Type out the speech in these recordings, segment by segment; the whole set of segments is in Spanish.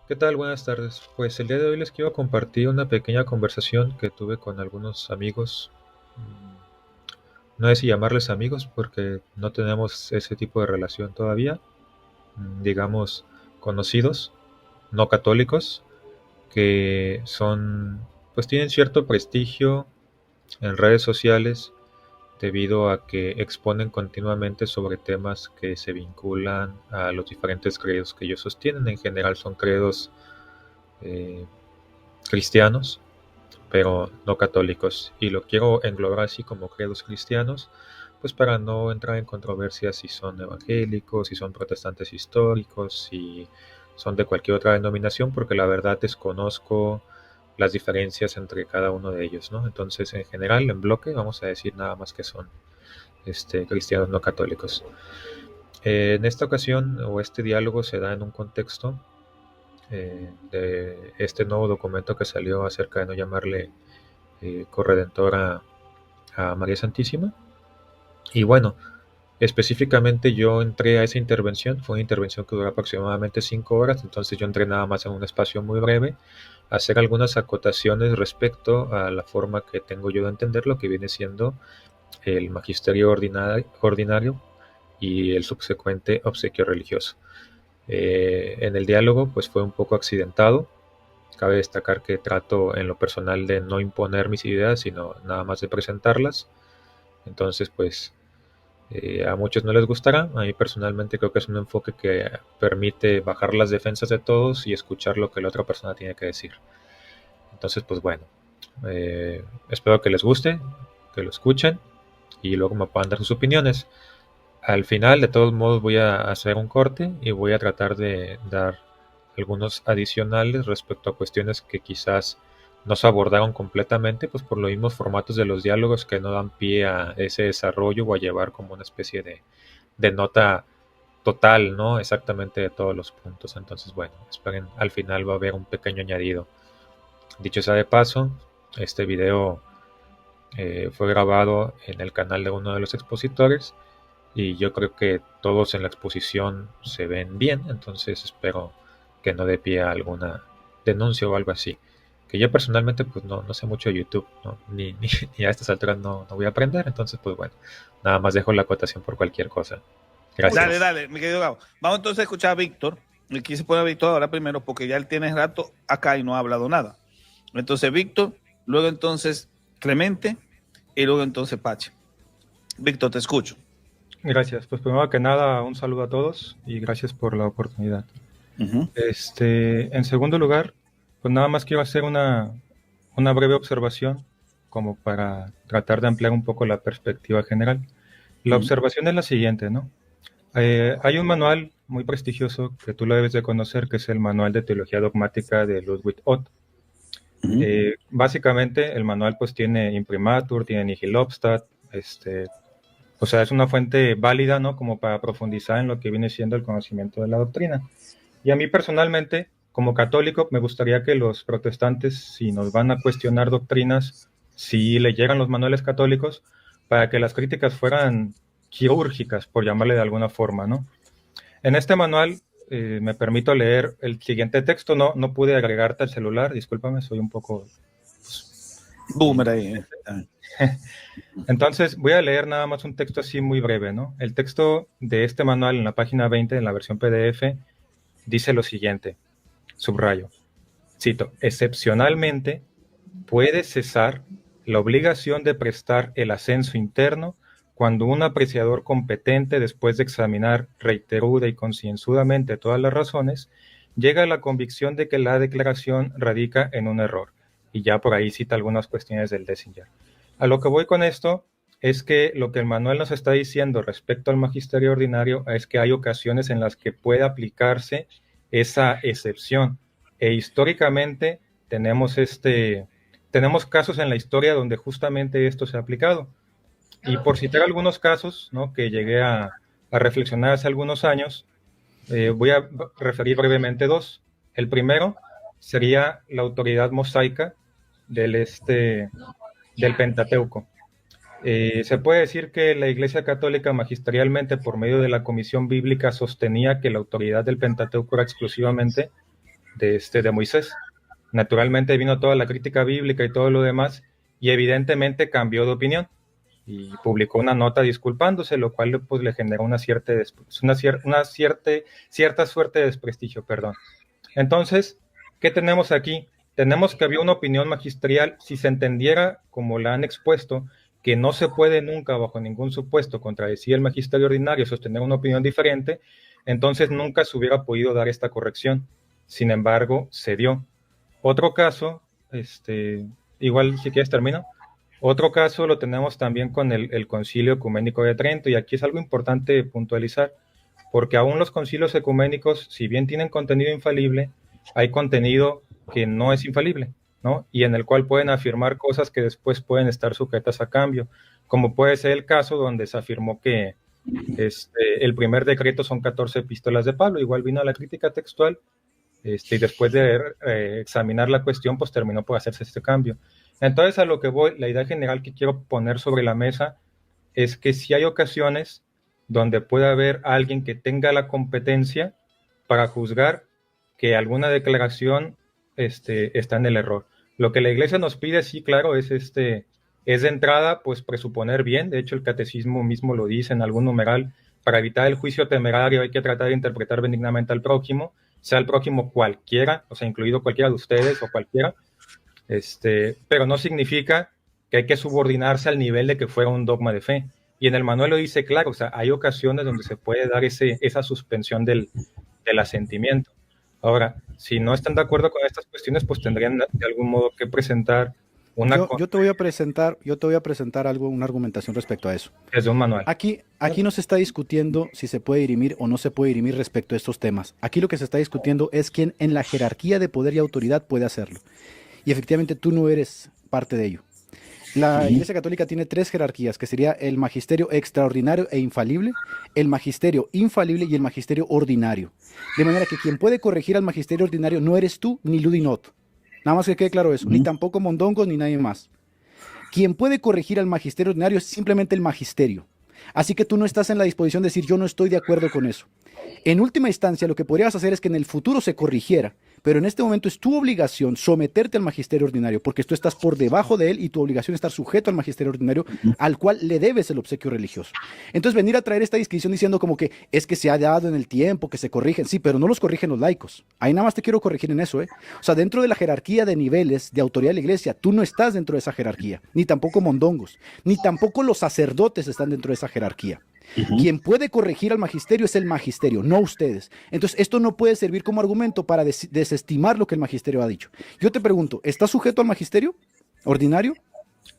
¿Qué tal? Buenas tardes. Pues el día de hoy les quiero compartir una pequeña conversación que tuve con algunos amigos. No sé si llamarles amigos porque no tenemos ese tipo de relación todavía. Digamos conocidos, no católicos, que son, pues tienen cierto prestigio en redes sociales debido a que exponen continuamente sobre temas que se vinculan a los diferentes credos que ellos sostienen. En general son credos eh, cristianos, pero no católicos. Y lo quiero englobar así como credos cristianos, pues para no entrar en controversias si son evangélicos, si son protestantes históricos, si son de cualquier otra denominación, porque la verdad desconozco las diferencias entre cada uno de ellos, ¿no? Entonces, en general, en bloque, vamos a decir nada más que son cristianos no católicos. En esta ocasión, o este diálogo se da en un contexto de este nuevo documento que salió acerca de no llamarle corredentora a María Santísima. Y bueno, específicamente yo entré a esa intervención, fue una intervención que duró aproximadamente 5 horas, entonces yo entré nada más en un espacio muy breve a hacer algunas acotaciones respecto a la forma que tengo yo de entender lo que viene siendo el magisterio ordinario y el subsecuente obsequio religioso. En el diálogo pues fue un poco accidentado. Cabe destacar que trato en lo personal de no imponer mis ideas, sino nada más de presentarlas. Entonces, pues a muchos no les gustará. A mí personalmente creo que es un enfoque que permite bajar las defensas de todos y escuchar lo que la otra persona tiene que decir. Entonces, pues bueno, espero que les guste, que lo escuchen y luego me puedan dar sus opiniones. Al final, de todos modos, voy a hacer un corte y voy a tratar de dar algunos adicionales respecto a cuestiones que quizás no se abordaron completamente, pues por los mismos formatos de los diálogos que no dan pie a ese desarrollo o a llevar como una especie de nota total, ¿no? Exactamente de todos los puntos. Entonces, bueno, esperen, al final va a haber un pequeño añadido. Dicho sea de paso, este video fue grabado en el canal de uno de los expositores y yo creo que todos en la exposición se ven bien, entonces espero que no dé pie a alguna denuncia o algo así. Que yo personalmente pues no sé mucho de YouTube, ¿no? Ni a estas alturas no voy a aprender, entonces pues bueno, nada más dejo la acotación por cualquier cosa. Dale, Gracias. dale, mi querido Gabo. Vamos entonces a escuchar a Víctor. Y quise poner a Víctor ahora primero porque ya él tiene rato acá y no ha hablado nada. Entonces Víctor, luego entonces Clemente y luego entonces Pache. Víctor, te escucho. Gracias. Pues primero que nada, un saludo a todos y gracias por la oportunidad. Ujú. En segundo lugar, pues nada más quiero hacer una breve observación como para tratar de ampliar un poco la perspectiva general. La Ujú. observación es la siguiente, ¿no? Hay un manual muy prestigioso que tú lo debes de conocer, que es el Manual de Teología Dogmática de Ludwig Ott. Ujú. Básicamente, el manual pues tiene imprimatur, tiene nihil obstat, o sea, es una fuente válida, ¿no? Como para profundizar en lo que viene siendo el conocimiento de la doctrina. Y a mí personalmente, como católico, me gustaría que los protestantes, si nos van a cuestionar doctrinas, si leyeran los manuales católicos, para que las críticas fueran quirúrgicas, por llamarle de alguna forma, ¿no? En este manual me permito leer el siguiente texto, no pude agregarte al celular, discúlpame, soy un poco Boomer ahí. imprudente. Entonces voy a leer nada más un texto así muy breve, ¿no? El texto de este manual en la página 20, en la versión PDF, dice lo siguiente, subrayo, cito, excepcionalmente puede cesar la obligación de prestar el ascenso interno cuando un apreciador competente, después de examinar reiteruda y concienzudamente todas las razones, llega a la convicción de que la declaración radica en un error. Y ya por ahí cita algunas cuestiones del Dessinger. A lo que voy con esto es que lo que el manual nos está diciendo respecto al magisterio ordinario es que hay ocasiones en las que puede aplicarse esa excepción. E históricamente tenemos tenemos casos en la historia donde justamente esto se ha aplicado. Y por citar algunos casos, ¿no? Que llegué a reflexionar hace algunos años, voy a referir brevemente dos. El primero sería la autoridad mosaica del, del Pentateuco. Se puede decir que la Iglesia Católica magisterialmente, por medio de la Comisión Bíblica, sostenía que la autoridad del Pentateuco era exclusivamente de Moisés. Naturalmente vino toda la crítica bíblica y todo lo demás, y evidentemente cambió de opinión y publicó una nota disculpándose, lo cual pues le generó cierta suerte de desprestigio, perdón. Entonces, ¿qué tenemos aquí? Tenemos que había una opinión magisterial, si se entendiera como la han expuesto, que no se puede nunca, bajo ningún supuesto, contradecir el magisterio ordinario, sostener una opinión diferente, entonces nunca se hubiera podido dar esta corrección. Sin embargo, se dio. Otro caso, igual si quieres termino. Otro caso lo tenemos también con el Concilio Ecuménico de Trento, y aquí es algo importante puntualizar, porque aún los concilios ecuménicos, si bien tienen contenido infalible, hay contenido que no es infalible, ¿no? Y en el cual pueden afirmar cosas que después pueden estar sujetas a cambio, como puede ser el caso donde se afirmó que el primer decreto son 14 epístolas de Pablo, igual vino a la crítica textual, y después de examinar la cuestión, pues terminó por hacerse este cambio. Entonces, a lo que voy, la idea general que quiero poner sobre la mesa es que si hay ocasiones donde puede haber alguien que tenga la competencia para juzgar que alguna declaración está en el error. Lo que la Iglesia nos pide, sí, claro, es de entrada, pues presuponer bien. De hecho, el catecismo mismo lo dice en algún numeral: para evitar el juicio temerario hay que tratar de interpretar benignamente al prójimo, sea el prójimo cualquiera, o sea, incluido cualquiera de ustedes o cualquiera, pero no significa que hay que subordinarse al nivel de que fuera un dogma de fe. Y en el manual lo dice claro, o sea, hay ocasiones donde se puede dar esa suspensión del asentimiento. Ahora, si no están de acuerdo con estas cuestiones, pues tendrían de algún modo que presentar yo te voy a presentar una argumentación respecto a eso. Desde un manual. Aquí no se está discutiendo si se puede dirimir o no se puede dirimir respecto a estos temas. Aquí lo que se está discutiendo es quién en la jerarquía de poder y autoridad puede hacerlo. Y efectivamente tú no eres parte de ello. La Iglesia Católica tiene 3 jerarquías, que sería el magisterio extraordinario e infalible, el magisterio infalible y el magisterio ordinario. De manera que quien puede corregir al magisterio ordinario no eres tú ni Ludinot. Nada más que quede claro eso, ni tampoco Mondongos ni nadie más. Quien puede corregir al magisterio ordinario es simplemente el magisterio. Así que tú no estás en la disposición de decir yo no estoy de acuerdo con eso. En última instancia, lo que podrías hacer es que en el futuro se corrigiera, pero en este momento es tu obligación someterte al magisterio ordinario, porque tú estás por debajo de él y tu obligación es estar sujeto al magisterio ordinario, al cual le debes el obsequio religioso. Entonces venir a traer esta disquisición diciendo como que es que se ha dado en el tiempo, que se corrigen, sí, pero no los corrigen los laicos. Ahí nada más te quiero corregir en eso, ¿eh? O sea, dentro de la jerarquía de niveles de autoridad de la iglesia, tú no estás dentro de esa jerarquía, ni tampoco Mondongos, ni tampoco los sacerdotes están dentro de esa jerarquía. Quien puede corregir al magisterio es el magisterio, no ustedes. Entonces, esto no puede servir como argumento para desestimar lo que el magisterio ha dicho. Yo te pregunto, ¿estás sujeto al magisterio ordinario?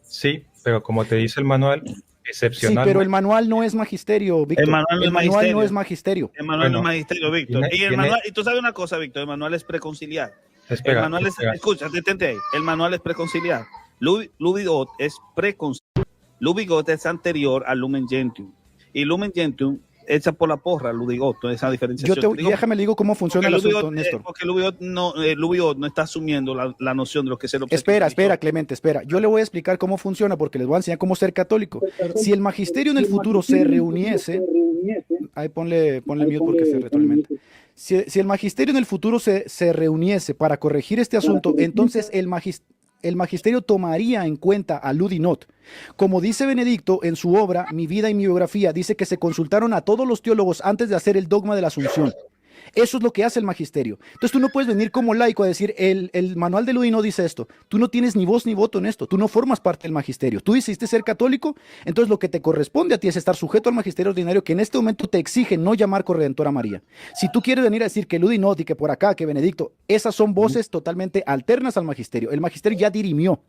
Sí, pero como te dice el manual, excepcional. Sí, pero el manual no es magisterio, Víctor. El manual no es magisterio. El manual no es magisterio, Víctor. Y tú sabes una cosa, Víctor, el manual es preconciliar. Espera, el manual escucha, detente ahí. El manual es preconciliar. Luvigot es preconciliar. Luvigot es anterior al Lumen Gentium. Y Lumen Gentium hecha por la porra, Luvigot, esa diferenciación. Déjame le digo cómo funciona el asunto, Néstor. Porque Luvigot no está asumiendo la noción de lo que es el obsequio. Espera, Clemente, espera. Yo le voy a explicar cómo funciona porque les voy a enseñar cómo ser católico. Si el magisterio en el futuro se reuniese, ahí ponle mute porque se retroalimenta. Si el magisterio en el futuro se reuniese para corregir este asunto, entonces el magisterio tomaría en cuenta a Ludinot. Como dice Benedicto en su obra Mi vida y mi biografía, dice que se consultaron a todos los teólogos antes de hacer el dogma de la Asunción. Eso es lo que hace el magisterio. Entonces tú no puedes venir como laico a decir, el manual de Ludinot dice esto. Tú no tienes ni voz ni voto en esto. Tú no formas parte del magisterio. Tú decidiste ser católico, entonces lo que te corresponde a ti es estar sujeto al magisterio ordinario que en este momento te exige no llamar corredentora a María. Si tú quieres venir a decir que Ludinot y que por acá, que Benedicto, esas son voces totalmente alternas al magisterio. El magisterio ya dirimió.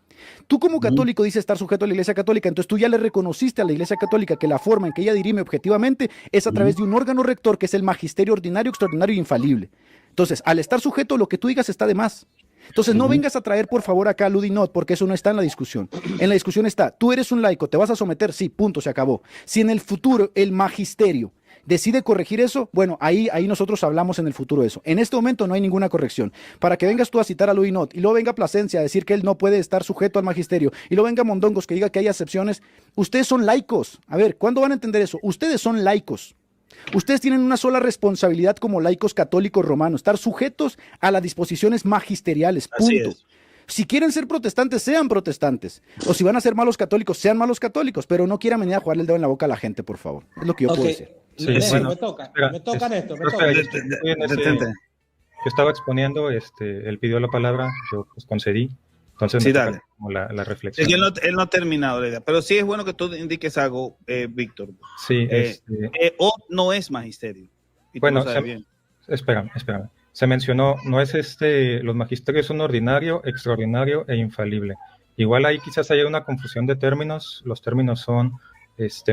Tú como católico dices estar sujeto a la Iglesia Católica, entonces tú ya le reconociste a la Iglesia Católica que la forma en que ella dirime objetivamente es a través de un órgano rector que es el magisterio ordinario, extraordinario e infalible. Entonces, al estar sujeto, lo que tú digas está de más. Entonces, no vengas a traer, por favor, acá a Ludinot, porque eso no está en la discusión. En la discusión está, tú eres un laico, ¿te vas a someter? Sí, punto, se acabó. Si en el futuro el magisterio decide corregir eso, bueno, ahí nosotros hablamos en el futuro de eso. En este momento no hay ninguna corrección. Para que vengas tú a citar a Ludinot y luego venga Plasencia a decir que él no puede estar sujeto al magisterio y luego venga Mondongos que diga que hay excepciones, ustedes son laicos. A ver, ¿cuándo van a entender eso? Ustedes son laicos. Ustedes tienen una sola responsabilidad como laicos católicos romanos, estar sujetos a las disposiciones magisteriales, Así punto. es. Si quieren ser protestantes, sean protestantes. O si van a ser malos católicos, sean malos católicos, pero no quieran venir a jugarle el dedo en la boca a la gente, por favor. Es lo que yo Ok. puedo decir. Sí, Néstor, bueno, me toca, espera, Néstor, me espera, toca. yo estoy en ese- Detente. yo estaba exponiendo, él pidió la palabra, yo pues concedí, entonces Sí, me toca dale. como la Es reflexión. que él no ha terminado la idea, pero sí es bueno que tú indiques algo, Víctor. Sí, Od no es magisterio. Y tú bueno, lo sabes bien. espérame. Se mencionó, no es los magisterios son ordinario, extraordinario e infalible. Igual ahí quizás haya una confusión de términos. Los términos son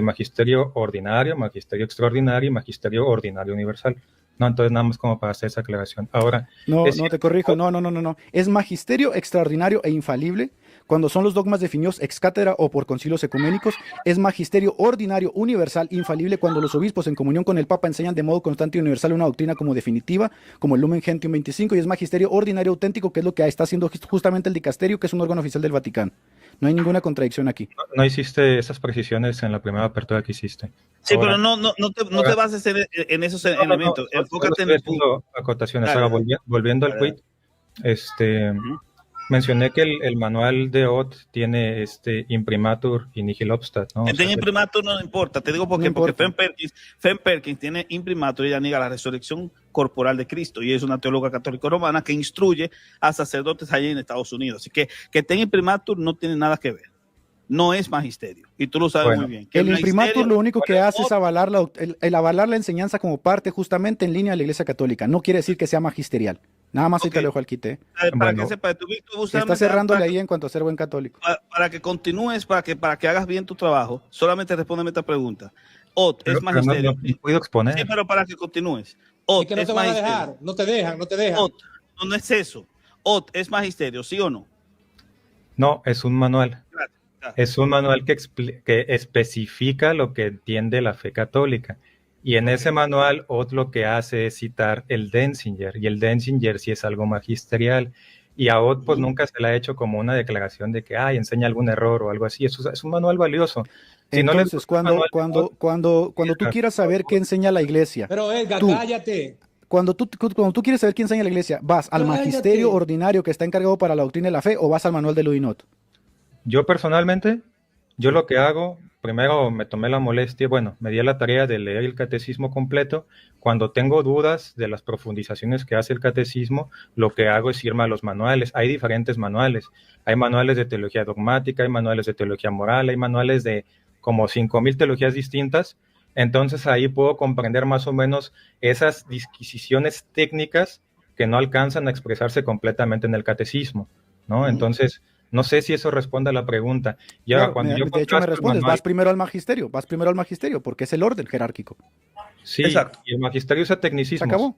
magisterio ordinario, magisterio extraordinario y magisterio ordinario universal. No, entonces nada más como para hacer esa aclaración. Ahora, No, es no, te cierto- corrijo, no. Es magisterio extraordinario e infalible cuando son los dogmas definidos ex cátedra o por concilios ecuménicos. Es magisterio ordinario universal infalible cuando los obispos en comunión con el Papa enseñan de modo constante y universal una doctrina como definitiva, como el Lumen Gentium 25, y es magisterio ordinario auténtico, que es lo que está haciendo justamente el dicasterio, que es un órgano oficial del Vaticano. No hay ninguna contradicción aquí. no hiciste esas precisiones en la primera apertura que hiciste. Sí, Ahora- pero no te bases en esos No, elementos. solo Enfócate en estoy el punto. haciendo acotaciones. Dale, Ahora, dale. volviendo al Dale, quid, Ujú. mencioné que el manual de OT tiene imprimatur y nihil obstat, ¿no? Que O sea, tenga imprimatur no importa, te digo por qué, No porque importa. Fem Perkins tiene imprimatur y ella niega la resurrección corporal de Cristo y es una teóloga católica romana que instruye a sacerdotes allí en Estados Unidos. Así que tenga imprimatur no tiene nada que ver. No es magisterio. Y tú lo sabes Bueno, muy bien. Que El imprimatur magisterio- lo único que hace es Od- avalar el avalar la enseñanza como parte justamente en línea de la Iglesia Católica. No quiere decir que sea magisterial. Nada más ahí te Ok. lo dejo al quite. para Bueno. que sepa, tu Víctor, Se justamente está cerrándole para- ahí en cuanto a ser buen católico. para que continúes, para que hagas bien tu trabajo, solamente respóndeme esta pregunta. Od pero es magisterio. no puedo exponer. Sí, pero para que continúes. Od Es que no es te van a magisterio. dejar, no te dejan, no te dejan. Od, no es eso. Od es magisterio, ¿sí o no? No, es un manual. Gracias. Es un manual que especifica lo que entiende la fe católica. Y en ese manual, OT lo que hace es citar el Denzinger. Y el Denzinger sí es algo magisterial. Y a OT pues nunca se le ha hecho como una declaración de que enseña algún error o algo así. Eso es un manual valioso. Si no les Entonces, gusta el manual de cuando tú quieras saber qué enseña la Iglesia, Pero Edgar, Tú. cállate. cuando tú quieres saber qué enseña la Iglesia, ¿vas al Cállate. magisterio ordinario que está encargado para la doctrina de la fe o vas al manual de Ludinot? Yo personalmente, yo lo que hago, primero me tomé la molestia, me di a la tarea de leer el catecismo completo. Cuando tengo dudas de las profundizaciones que hace el catecismo, lo que hago es irme a los manuales. Hay diferentes manuales. Hay manuales de teología dogmática, hay manuales de teología moral, hay manuales de como 5,000 teologías distintas. Entonces ahí puedo comprender más o menos esas disquisiciones técnicas que no alcanzan a expresarse completamente en el catecismo, ¿no? Entonces, no sé si eso responde a la pregunta. Y ahora, Claro, cuando yo de hecho, me contrasto el respondes, manual- vas primero al magisterio, porque es el orden jerárquico. Sí, Exacto. y el magisterio usa Se tecnicismos. acabó.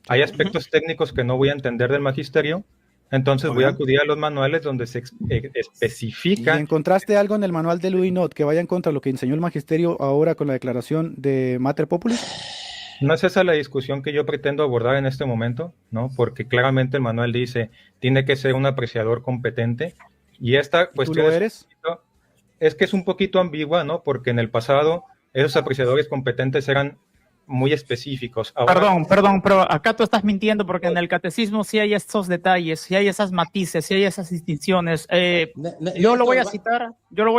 Hay aspectos técnicos que no voy a entender del magisterio, entonces voy a acudir a los manuales donde se ¿Y especifica. encontraste algo en el manual de Ludinot que vaya en contra de lo que enseñó el magisterio ahora con la declaración de Mater Populis? No es esa la discusión que yo pretendo abordar en este momento, ¿no? Porque claramente el manual dice, tiene que ser un apreciador competente, y esta ¿Tú cuestión lo eres? es que es un poquito ambigua, ¿no? Porque en el pasado esos apreciadores competentes eran muy específicos. Ahora, Perdón, pero acá tú estás mintiendo porque en el catecismo sí hay estos detalles, sí hay esas matices, sí hay esas distinciones. Yo lo voy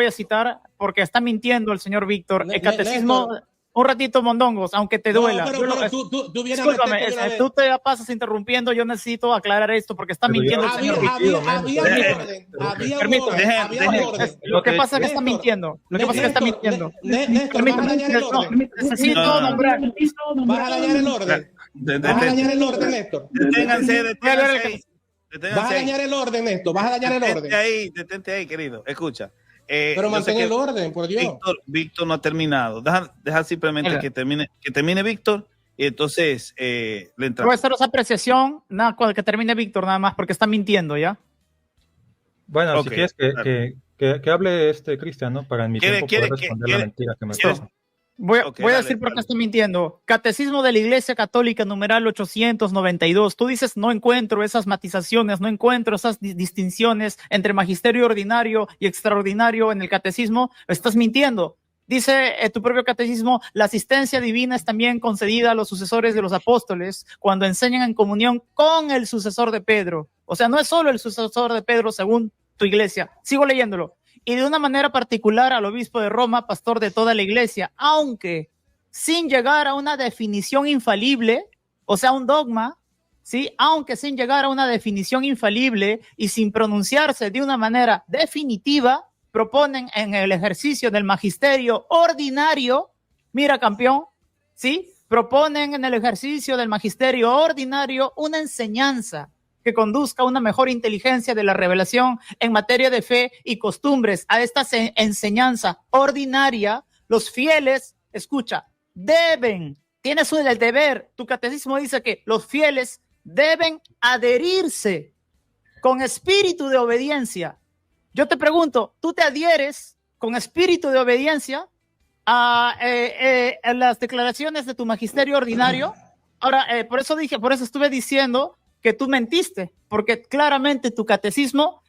a citar porque está mintiendo el señor Víctor. El catecismo, un ratito, mondongos, aunque te duela. Pero tú vienes a Discúlpame, meterte de una vez. tú te pasas interrumpiendo, yo necesito aclarar esto porque está Pero mintiendo yo- el señor Víctor. Había un orden, había un Permítame, orden, había un orden. Lo que pasa es que está Néstor, mintiendo. Lo que pasa es que está mintiendo. Néstor, vas a dañar el orden. Necesito No. nombrar. Vas a dañar el orden. Vas a dañar el orden, Néstor. Deténganse, Vas Vas a deténganse ahí. dañar el orden, Néstor. Vas a dañar el orden. Detente ahí, querido. Escucha. Pero yo mantén sé que el orden, por Dios. Víctor no ha terminado. Deja simplemente Venga. que termine Víctor y entonces le Voy a entramos. hacer esa apreciación, nada, cuando que termine Víctor, nada más, porque está mintiendo, ¿ya? bueno, Ok, si quieres dale. que hable Cristian, ¿no? Para en mi ¿Quiere- tiempo poder quiere- responder quiere- la mentira que me quiere- pasa. Voy Ok, a dale, decir por qué dale. está mintiendo. Catecismo de la Iglesia Católica, numeral 892. Tú dices, no encuentro esas matizaciones, no encuentro esas distinciones entre magisterio ordinario y extraordinario en el catecismo. Estás mintiendo. Dice tu propio catecismo, la asistencia divina es también concedida a los sucesores de los apóstoles cuando enseñan en comunión con el sucesor de Pedro. O sea, no es solo el sucesor de Pedro según tu iglesia. Sigo leyéndolo. Y de una manera particular al obispo de Roma, pastor de toda la iglesia, aunque sin llegar a una definición infalible, o sea, un dogma, ¿sí? Aunque sin llegar a una definición infalible y sin pronunciarse de una manera definitiva, proponen en el ejercicio del magisterio ordinario, mira campeón, ¿sí? Proponen en el ejercicio del magisterio ordinario una enseñanza que conduzca a una mejor inteligencia de la revelación en materia de fe y costumbres. A esta enseñanza ordinaria, los fieles, escucha, tienes el deber, tu catecismo dice que los fieles deben adherirse con espíritu de obediencia. Yo te pregunto, ¿tú te adhieres con espíritu de obediencia a las declaraciones de tu magisterio ordinario? Ahora, por eso estuve diciendo que tú mentiste, porque claramente tu catecismo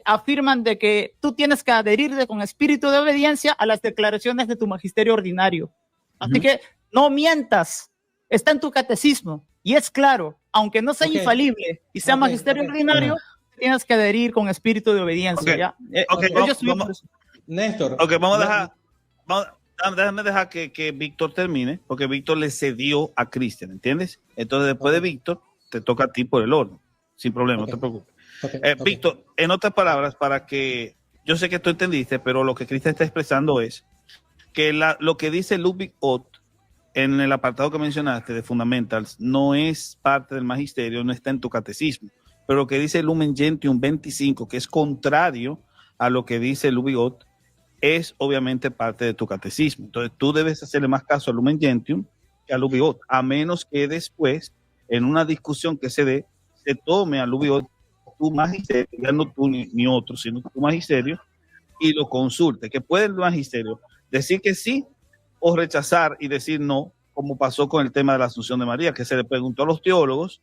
afirman de que tú tienes que adherirte con espíritu de obediencia a las declaraciones de tu magisterio ordinario. Así que no mientas, está en tu catecismo y es claro, aunque no sea infalible y sea magisterio ordinario, tienes que adherir con espíritu de obediencia. ¿Ya? Néstor. Ok, déjame dejar que Víctor termine, porque Víctor le cedió a Cristian, ¿entiendes? Entonces, después de Víctor, te toca a ti por el orden, sin problema, no te preocupes. Víctor, en otras palabras, para que yo sé que tú entendiste, pero lo que Cristian está expresando es que lo que dice Ludwig Ott en el apartado que mencionaste de Fundamentals no es parte del magisterio, no está en tu catecismo. Pero lo que dice Lumen Gentium 25, que es contrario a lo que dice Ludwig Ott, es obviamente parte de tu catecismo. Entonces tú debes hacerle más caso a Lumen Gentium que a Ludwig Ott, a menos que después, en una discusión que se dé, se tome a Ludwig Ott tu magisterio, ya no tú ni otro, sino tu magisterio, y lo consulte. Que puede el magisterio decir que sí o rechazar y decir no, como pasó con el tema de la Asunción de María, que se le preguntó a los teólogos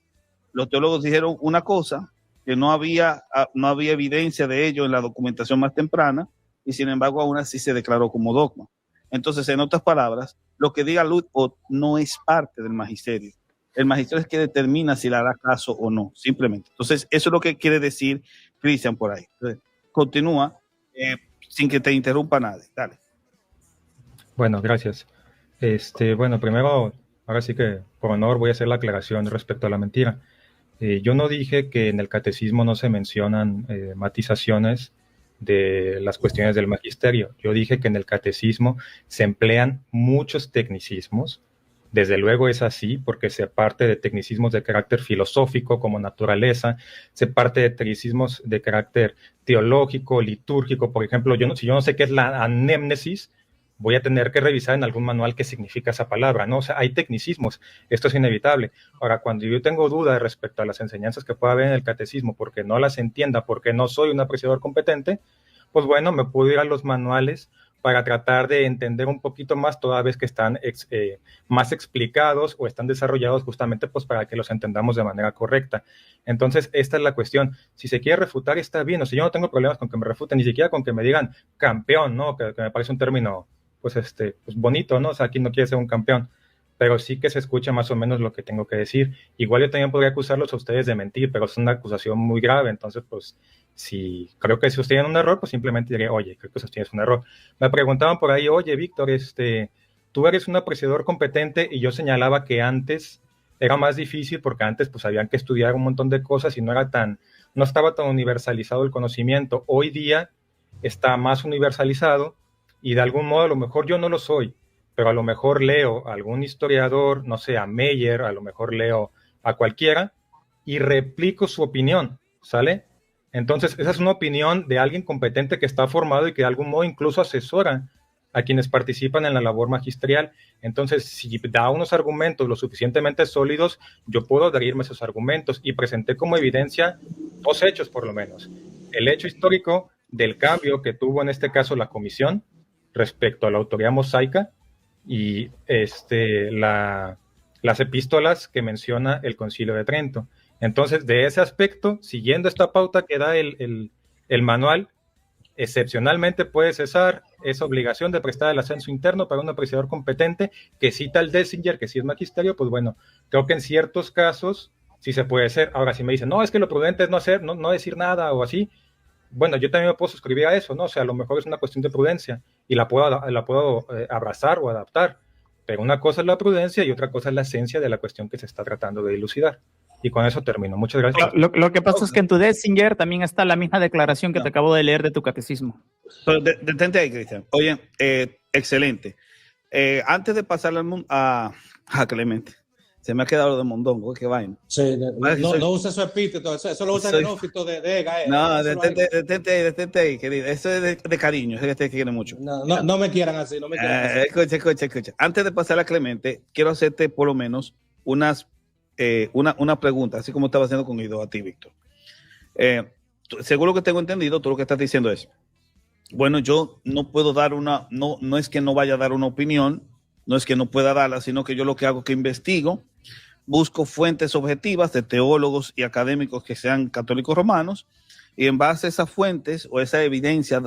dijeron una cosa, que no había evidencia de ello en la documentación más temprana, y sin embargo aún así se declaró como dogma. Entonces, en otras palabras, lo que diga Ludwig Ott no es parte del magisterio. El magisterio es que determina si le hará caso o no, simplemente. Entonces, eso es lo que quiere decir Cristian por ahí. Entonces, continúa sin que te interrumpa nadie. Dale. Bueno, gracias. Bueno, primero, ahora sí que por honor voy a hacer la aclaración respecto a la mentira. Yo no dije que en el catecismo no se mencionan matizaciones de las cuestiones del magisterio. Yo dije que en el catecismo se emplean muchos tecnicismos. Desde luego es así, porque se parte de tecnicismos de carácter filosófico como naturaleza, se parte de tecnicismos de carácter teológico, litúrgico. Por ejemplo, si yo no sé qué es la anémnesis, voy a tener que revisar en algún manual qué significa esa palabra, ¿no? O sea, hay tecnicismos, esto es inevitable. Ahora, cuando yo tengo dudas respecto a las enseñanzas que pueda haber en el catecismo, porque no las entienda, porque no soy un apreciador competente, pues bueno, me puedo ir a los manuales para tratar de entender un poquito más, toda vez que están más explicados o están desarrollados justamente pues para que los entendamos de manera correcta. Entonces, esta es la cuestión. Si se quiere refutar, está bien. O sea, yo no tengo problemas con que me refuten, ni siquiera con que me digan campeón, ¿no? Que me parece un término pues bonito, ¿no? O sea, aquí no quiere ser un campeón, pero sí que se escucha más o menos lo que tengo que decir. Igual yo también podría acusarlos a ustedes de mentir, pero es una acusación muy grave. Entonces, pues, creo que si ustedes tienen un error, pues simplemente diré, oye, creo que ustedes tienen un error. Me preguntaban por ahí, oye, Víctor, tú eres un apreciador competente, y yo señalaba que antes era más difícil, porque antes pues habían que estudiar un montón de cosas y no estaba tan universalizado el conocimiento. Hoy día está más universalizado, y de algún modo a lo mejor yo no lo soy, pero a lo mejor leo a algún historiador, no sé, a Meyer, a lo mejor leo a cualquiera y replico su opinión, ¿sale? Entonces, esa es una opinión de alguien competente que está formado y que de algún modo incluso asesora a quienes participan en la labor magisterial. Entonces, si da unos argumentos lo suficientemente sólidos, yo puedo adherirme a esos argumentos, y presenté como evidencia 2 hechos por lo menos. El hecho histórico del cambio que tuvo en este caso la comisión respecto a la autoridad mosaica, y las epístolas que menciona el Concilio de Trento. Entonces, de ese aspecto, siguiendo esta pauta que da el manual, excepcionalmente puede cesar esa obligación de prestar el ascenso interno para un apreciador competente que cita el Dessinger, que sí es magisterio. Pues bueno, creo que en ciertos casos sí se puede hacer. Ahora, si me dicen, no, es que lo prudente es no decir nada o así, bueno, yo también me puedo suscribir a eso, ¿no? O sea, a lo mejor es una cuestión de prudencia y la puedo abrazar o adaptar, pero una cosa es la prudencia y otra cosa es la esencia de la cuestión que se está tratando de dilucidar. Y con eso termino. Muchas gracias. Lo que pasa es que en tu Dessinger también está la misma declaración que te acabo de leer de tu catecismo. Pero detente ahí, Cristian. Oye, excelente. Antes de pasarle a Clemente, se me ha quedado lo de Mondongo, qué vaina. Sí, no usa su epíteto, eso lo usa el neófito de Ega. No, detente ahí, querido. Eso es de cariño, eso que te quiere mucho. No me quieran así, no me quieran así. Escucha. Antes de pasar a Clemente, quiero hacerte por lo menos una pregunta, así como estaba haciendo con Guido a ti, Víctor. Según lo que tengo entendido, tú lo que estás diciendo es, bueno, yo no puedo dar no es que no vaya a dar una opinión, no es que no pueda darla, sino que yo lo que hago es que investigo, busco fuentes objetivas de teólogos y académicos que sean católicos romanos, y en base a esas fuentes o esa evidencia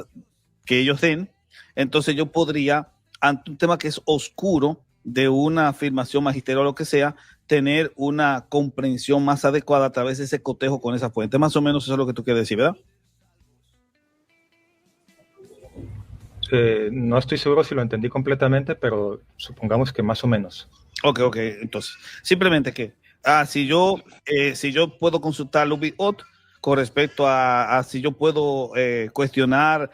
que ellos den, entonces yo podría, ante un tema que es oscuro de una afirmación magisterial o lo que sea, tener una comprensión más adecuada a través de ese cotejo con esa fuente. Más o menos eso es lo que tú quieres decir, ¿verdad? No estoy seguro si lo entendí completamente, pero supongamos que más o menos. Ok. Entonces, simplemente que, si yo puedo consultar Lubiot con respecto a si yo puedo cuestionar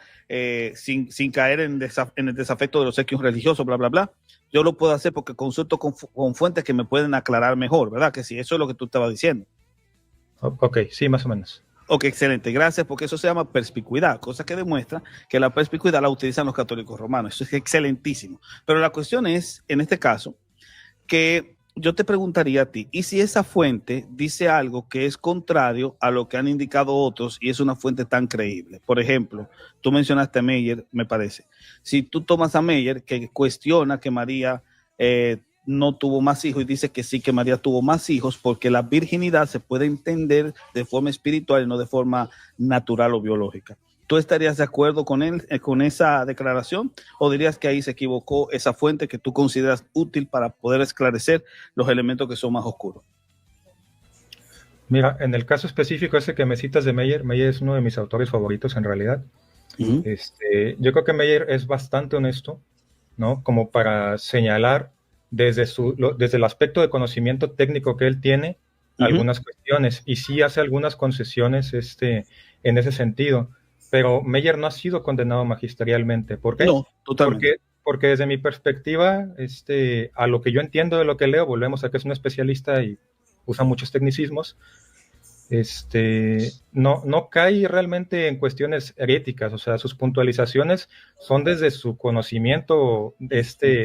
sin caer en el desafecto de los exequios religiosos, bla, bla, bla, yo lo puedo hacer porque consulto con fuentes que me pueden aclarar mejor, ¿verdad? Que sí, eso es lo que tú estabas diciendo. Ok, sí, más o menos. Ok, excelente, gracias, porque eso se llama perspicuidad, cosa que demuestra que la perspicuidad la utilizan los católicos romanos. Eso es excelentísimo. Pero la cuestión es, en este caso, que yo te preguntaría a ti, ¿y si esa fuente dice algo que es contrario a lo que han indicado otros y es una fuente tan creíble? Por ejemplo, tú mencionaste a Meyer, me parece. Si tú tomas a Meyer, que cuestiona que María no tuvo más hijos y dice que sí, que María tuvo más hijos, porque la virginidad se puede entender de forma espiritual y no de forma natural o biológica. ¿Tú estarías de acuerdo con él, con esa declaración, o dirías que ahí se equivocó esa fuente que tú consideras útil para poder esclarecer los elementos que son más oscuros? Mira, en el caso específico ese que me citas de Meyer es uno de mis autores favoritos en realidad. Uh-huh. Yo creo que Meyer es bastante honesto, ¿no? Como para señalar desde el aspecto de conocimiento técnico que él tiene, uh-huh, algunas cuestiones, y sí hace algunas concesiones en ese sentido. Pero Meyer no ha sido condenado magisterialmente. ¿Por qué? No, totalmente. Porque desde mi perspectiva, a lo que yo entiendo de lo que leo, volvemos a que es un especialista y usa muchos tecnicismos, no cae realmente en cuestiones heréticas. O sea, sus puntualizaciones son desde su conocimiento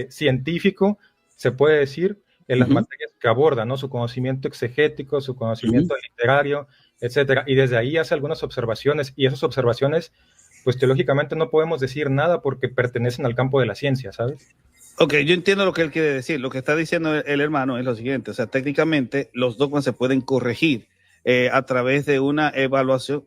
científico, se puede decir, en las, uh-huh, materias que aborda, ¿no? Su conocimiento exegético, su conocimiento, uh-huh, literario, etcétera, y desde ahí hace algunas observaciones, y esas observaciones, pues teológicamente no podemos decir nada porque pertenecen al campo de la ciencia, ¿sabes? Ok, yo entiendo lo que él quiere decir. Lo que está diciendo el hermano es lo siguiente, o sea, técnicamente los dogmas se pueden corregir a través de una evaluación,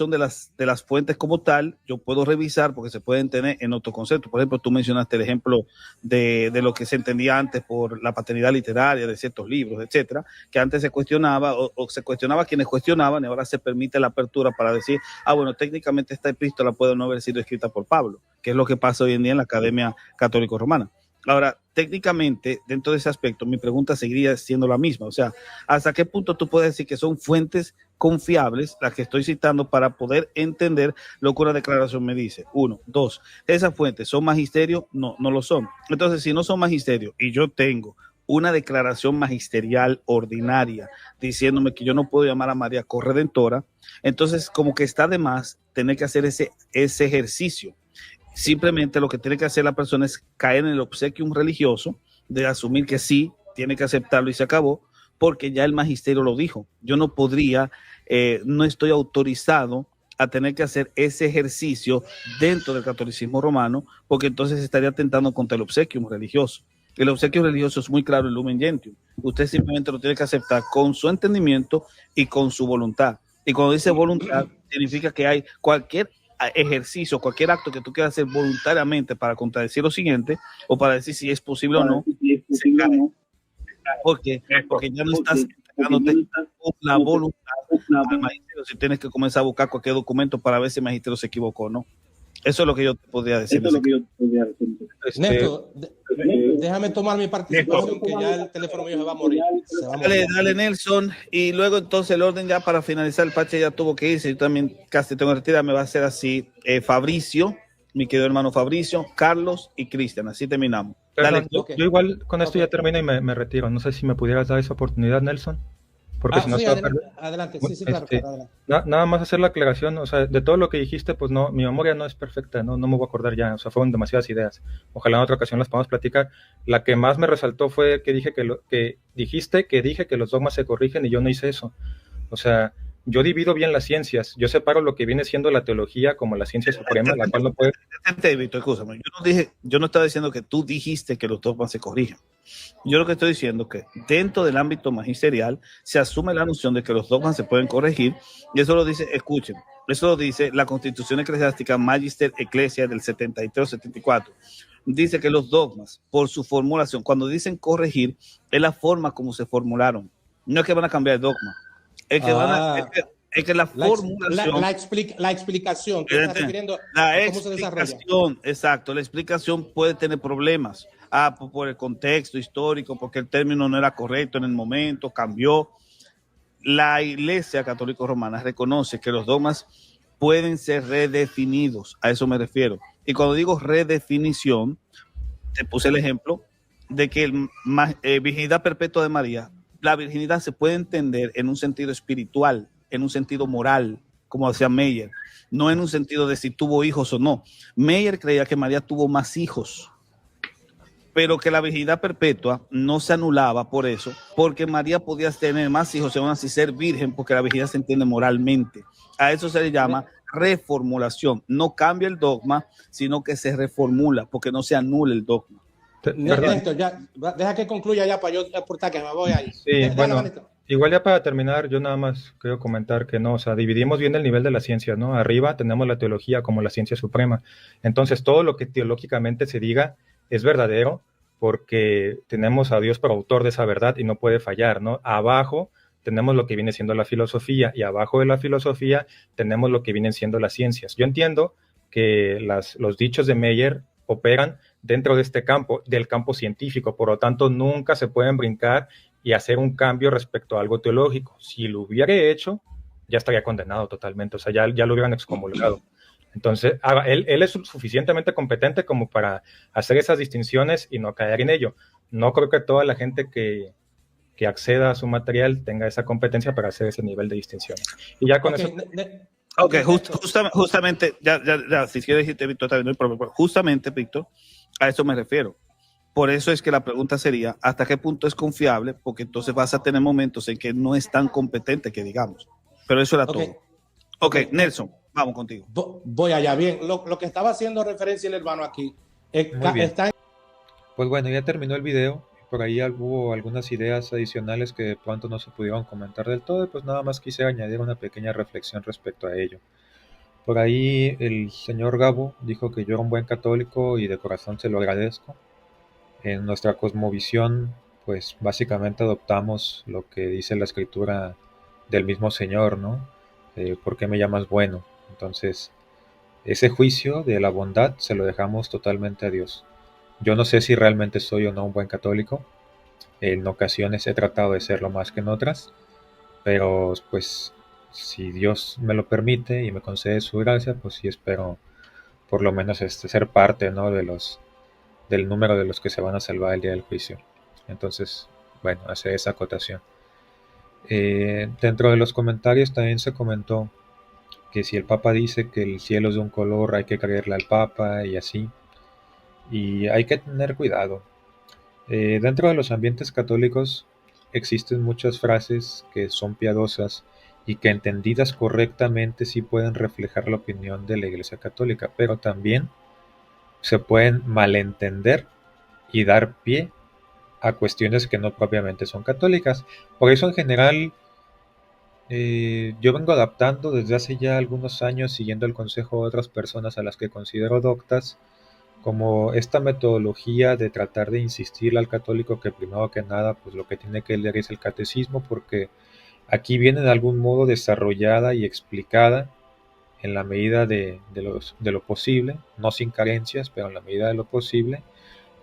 de las fuentes como tal. Yo puedo revisar porque se pueden tener en otro concepto. Por ejemplo, tú mencionaste el ejemplo de lo que se entendía antes por la paternidad literaria de ciertos libros, etcétera, que antes se cuestionaba o se cuestionaba a quienes cuestionaban, y ahora se permite la apertura para decir, bueno, técnicamente esta epístola puede no haber sido escrita por Pablo, que es lo que pasa hoy en día en la Academia Católico Romana. Ahora, técnicamente, dentro de ese aspecto, mi pregunta seguiría siendo la misma. O sea, ¿hasta qué punto tú puedes decir que son fuentes confiables las que estoy citando para poder entender lo que una declaración me dice? 1, 2, ¿esas fuentes son magisterio? No, no lo son. Entonces, si no son magisterio y yo tengo una declaración magisterial ordinaria diciéndome que yo no puedo llamar a María corredentora, entonces como que está de más tener que hacer ese ejercicio. Simplemente lo que tiene que hacer la persona es caer en el obsequium religioso de asumir que sí, tiene que aceptarlo y se acabó, porque ya el magisterio lo dijo. Yo no podría, no estoy autorizado a tener que hacer ese ejercicio dentro del catolicismo romano, porque entonces estaría atentando contra el obsequium religioso. El obsequio religioso es muy claro en Lumen Gentium. Usted simplemente lo tiene que aceptar con su entendimiento y con su voluntad. Y cuando dice voluntad, significa que hay cualquier ejercicio, cualquier acto que tú quieras hacer voluntariamente para contradecir lo siguiente o para decir si es posible o no, se cae. Porque ya no estás entregándote con la voluntad al magisterio. Si tienes que comenzar a buscar cualquier documento para ver si el magisterio se equivocó o no. Eso es lo que yo te podría decir. Néstor, déjame tomar mi participación, que ya el teléfono mío se va a morir. Dale, Nelson. Y luego entonces el orden ya para finalizar, el Pache ya tuvo que irse. Yo también casi tengo que retirar. Me va a hacer así Fabricio, mi querido hermano Fabricio, Carlos y Cristian. Así terminamos. Perdón, yo igual con esto ya termino y me retiro. No sé si me pudieras dar esa oportunidad, Nelson. Porque si no sí, adelante, sí, claro, adelante. Nada más hacer la aclaración, o sea, de todo lo que dijiste, pues no, mi memoria no es perfecta, no me voy a acordar ya, o sea, fueron demasiadas ideas. Ojalá en otra ocasión las podamos platicar. La que más me resaltó fue que dijiste que los dogmas se corrigen y yo no hice eso. O sea, yo divido bien las ciencias, yo separo lo que viene siendo la teología como la ciencia suprema, la cual no puede... Víctor, escúchame, yo no estaba diciendo que tú dijiste que los dogmas se corrigen. Yo lo que estoy diciendo es que dentro del ámbito magisterial se asume la noción de que los dogmas se pueden corregir, y eso lo dice, escuchen, eso lo dice la Constitución Eclesiástica Magister Ecclesia del 73-74. Dice que los dogmas, por su formulación, cuando dicen corregir, es la forma como se formularon. No es que van a cambiar el dogma. Es que la formulación... La explicación, ¿qué estás refiriendo? ¿Cómo se desarrolla? Exacto, la explicación puede tener problemas. Por el contexto histórico, porque el término no era correcto en el momento, cambió. La Iglesia Católica Romana reconoce que los dogmas pueden ser redefinidos, a eso me refiero. Y cuando digo redefinición, te puse el ejemplo de que virginidad perpetua de María, la virginidad se puede entender en un sentido espiritual, en un sentido moral, como decía Meyer, no en un sentido de si tuvo hijos o no. Meyer creía que María tuvo más hijos, pero que la virginidad perpetua no se anulaba por eso, porque María podía tener más hijos y aún así ser virgen, porque la virginidad se entiende moralmente. A eso se le llama reformulación. No cambia el dogma, sino que se reformula, porque no se anula el dogma. Néstor, ya, deja que concluya ya para yo aportar, que me voy ahí. Sí, bueno, igual ya para terminar, yo nada más quiero comentar que no, o sea, dividimos bien el nivel de la ciencia, ¿no? Arriba tenemos la teología como la ciencia suprema. Entonces, todo lo que teológicamente se diga es verdadero, porque tenemos a Dios por autor de esa verdad y no puede fallar, ¿no? Abajo tenemos lo que viene siendo la filosofía y abajo de la filosofía tenemos lo que vienen siendo las ciencias. Yo entiendo que los dichos de Meyer operan dentro de este campo, del campo científico, por lo tanto nunca se pueden brincar y hacer un cambio respecto a algo teológico. Si lo hubiera hecho, ya estaría condenado totalmente, o sea, ya lo hubieran excomulgado. Entonces, él es suficientemente competente como para hacer esas distinciones y no caer en ello. No creo que toda la gente que acceda a su material tenga esa competencia para hacer ese nivel de distinciones. Y ya con eso... Justamente, ya, si quieres decirte, Víctor, también no hay problema. Justamente, Víctor, a eso me refiero. Por eso es que la pregunta sería, ¿hasta qué punto es confiable? Porque entonces vas a tener momentos en que no es tan competente que digamos. Pero eso era todo. Ok, Nelson, vamos contigo. Voy allá. Bien, lo que estaba haciendo referencia el hermano aquí está... Pues bueno, ya terminó el video. Por ahí hubo algunas ideas adicionales que de pronto no se pudieron comentar del todo, y pues nada más quise añadir una pequeña reflexión respecto a ello. Por ahí el señor Gabo dijo que yo era un buen católico y de corazón se lo agradezco. En nuestra cosmovisión, pues básicamente adoptamos lo que dice la escritura del mismo Señor, ¿no? ¿Por qué me llamas bueno? Entonces, ese juicio de la bondad se lo dejamos totalmente a Dios. Yo no sé si realmente soy o no un buen católico. En ocasiones he tratado de serlo más que en otras, pero pues si Dios me lo permite y me concede su gracia, pues sí espero por lo menos ser parte, ¿no? del número de los que se van a salvar el día del juicio. Entonces, bueno, hace esa acotación. Dentro de los comentarios también se comentó que si el Papa dice que el cielo es de un color, hay que creerle al Papa y así. Y hay que tener cuidado. Dentro de los ambientes católicos existen muchas frases que son piadosas y que entendidas correctamente sí pueden reflejar la opinión de la Iglesia Católica, pero también se pueden malentender y dar pie a cuestiones que no propiamente son católicas. Por eso en general Yo vengo adaptando desde hace ya algunos años, siguiendo el consejo de otras personas a las que considero doctas, como esta metodología de tratar de insistirle al católico que primero que nada, pues lo que tiene que leer es el catecismo, porque aquí viene de algún modo desarrollada y explicada en la medida de lo posible, no sin carencias, pero en la medida de lo posible,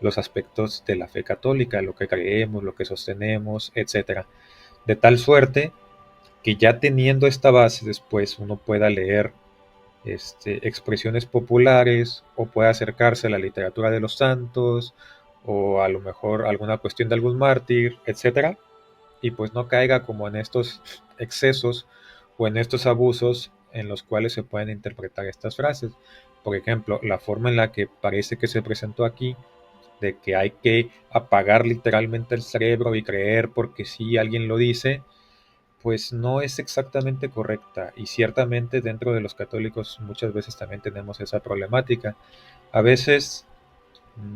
los aspectos de la fe católica, lo que creemos, lo que sostenemos, etcétera. De tal suerte que ya teniendo esta base después uno pueda leer expresiones populares o pueda acercarse a la literatura de los santos o a lo mejor alguna cuestión de algún mártir, etcétera, y pues no caiga como en estos excesos o en estos abusos en los cuales se pueden interpretar estas frases. Por ejemplo, la forma en la que parece que se presentó aquí, de que hay que apagar literalmente el cerebro y creer porque si alguien lo dice, pues no es exactamente correcta, y ciertamente dentro de los católicos muchas veces también tenemos esa problemática. A veces,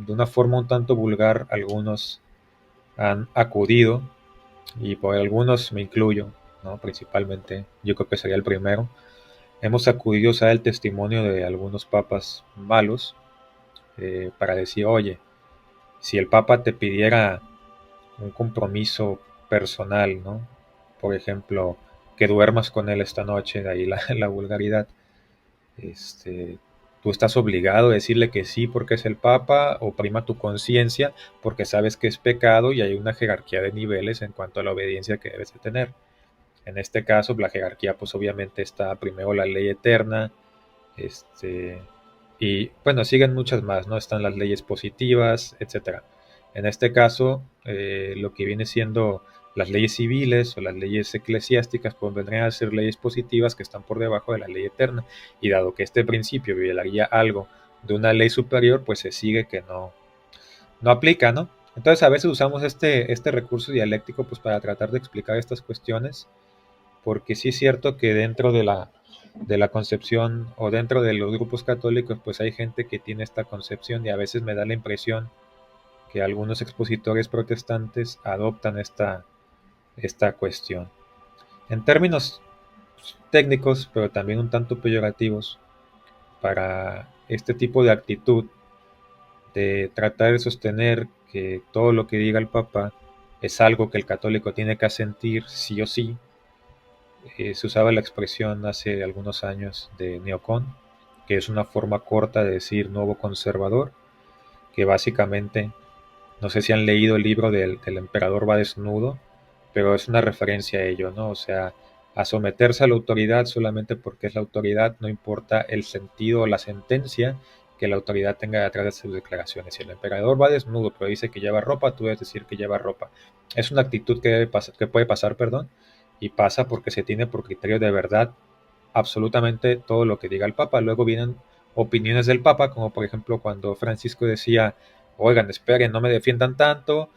de una forma un tanto vulgar, algunos han acudido, y por algunos me incluyo, ¿no? Principalmente, yo creo que sería el primero, hemos acudido a el testimonio de algunos papas malos, para decir, oye, si el papa te pidiera un compromiso personal, ¿no? Por ejemplo, que duermas con él esta noche, de ahí la vulgaridad. Este, Tú estás obligado a decirle que sí porque es el Papa, o prima tu conciencia porque sabes que es pecado, y hay una jerarquía de niveles en cuanto a la obediencia que debes de tener. En este caso, la jerarquía, pues obviamente está primero la ley eterna, este, y bueno, siguen muchas más, ¿no? Están las leyes positivas, etcétera. En este caso, lo que viene siendo las leyes civiles o las leyes eclesiásticas, pues vendrían a ser leyes positivas que están por debajo de la ley eterna. Y dado que este principio violaría algo de una ley superior, pues se sigue que no aplica, ¿no? Entonces a veces usamos este recurso dialéctico pues para tratar de explicar estas cuestiones, porque sí es cierto que dentro de la concepción o dentro de los grupos católicos, pues hay gente que tiene esta concepción, y a veces me da la impresión que algunos expositores protestantes adoptan esta cuestión. En términos técnicos, pero también un tanto peyorativos, para este tipo de actitud de tratar de sostener que todo lo que diga el Papa es algo que el católico tiene que asentir sí o sí, se usaba la expresión hace algunos años de neocon, que es una forma corta de decir nuevo conservador, que básicamente, no sé si han leído el libro del emperador va desnudo, pero es una referencia a ello, ¿no? O sea, a someterse a la autoridad solamente porque es la autoridad, no importa el sentido o la sentencia que la autoridad tenga detrás de sus declaraciones. Si el emperador va desnudo pero dice que lleva ropa, tú debes decir que lleva ropa. Es una actitud que puede pasar, perdón, y pasa porque se tiene por criterio de verdad absolutamente todo lo que diga el Papa. Luego vienen opiniones del Papa, como por ejemplo cuando Francisco decía, oigan, esperen, no me defiendan tanto,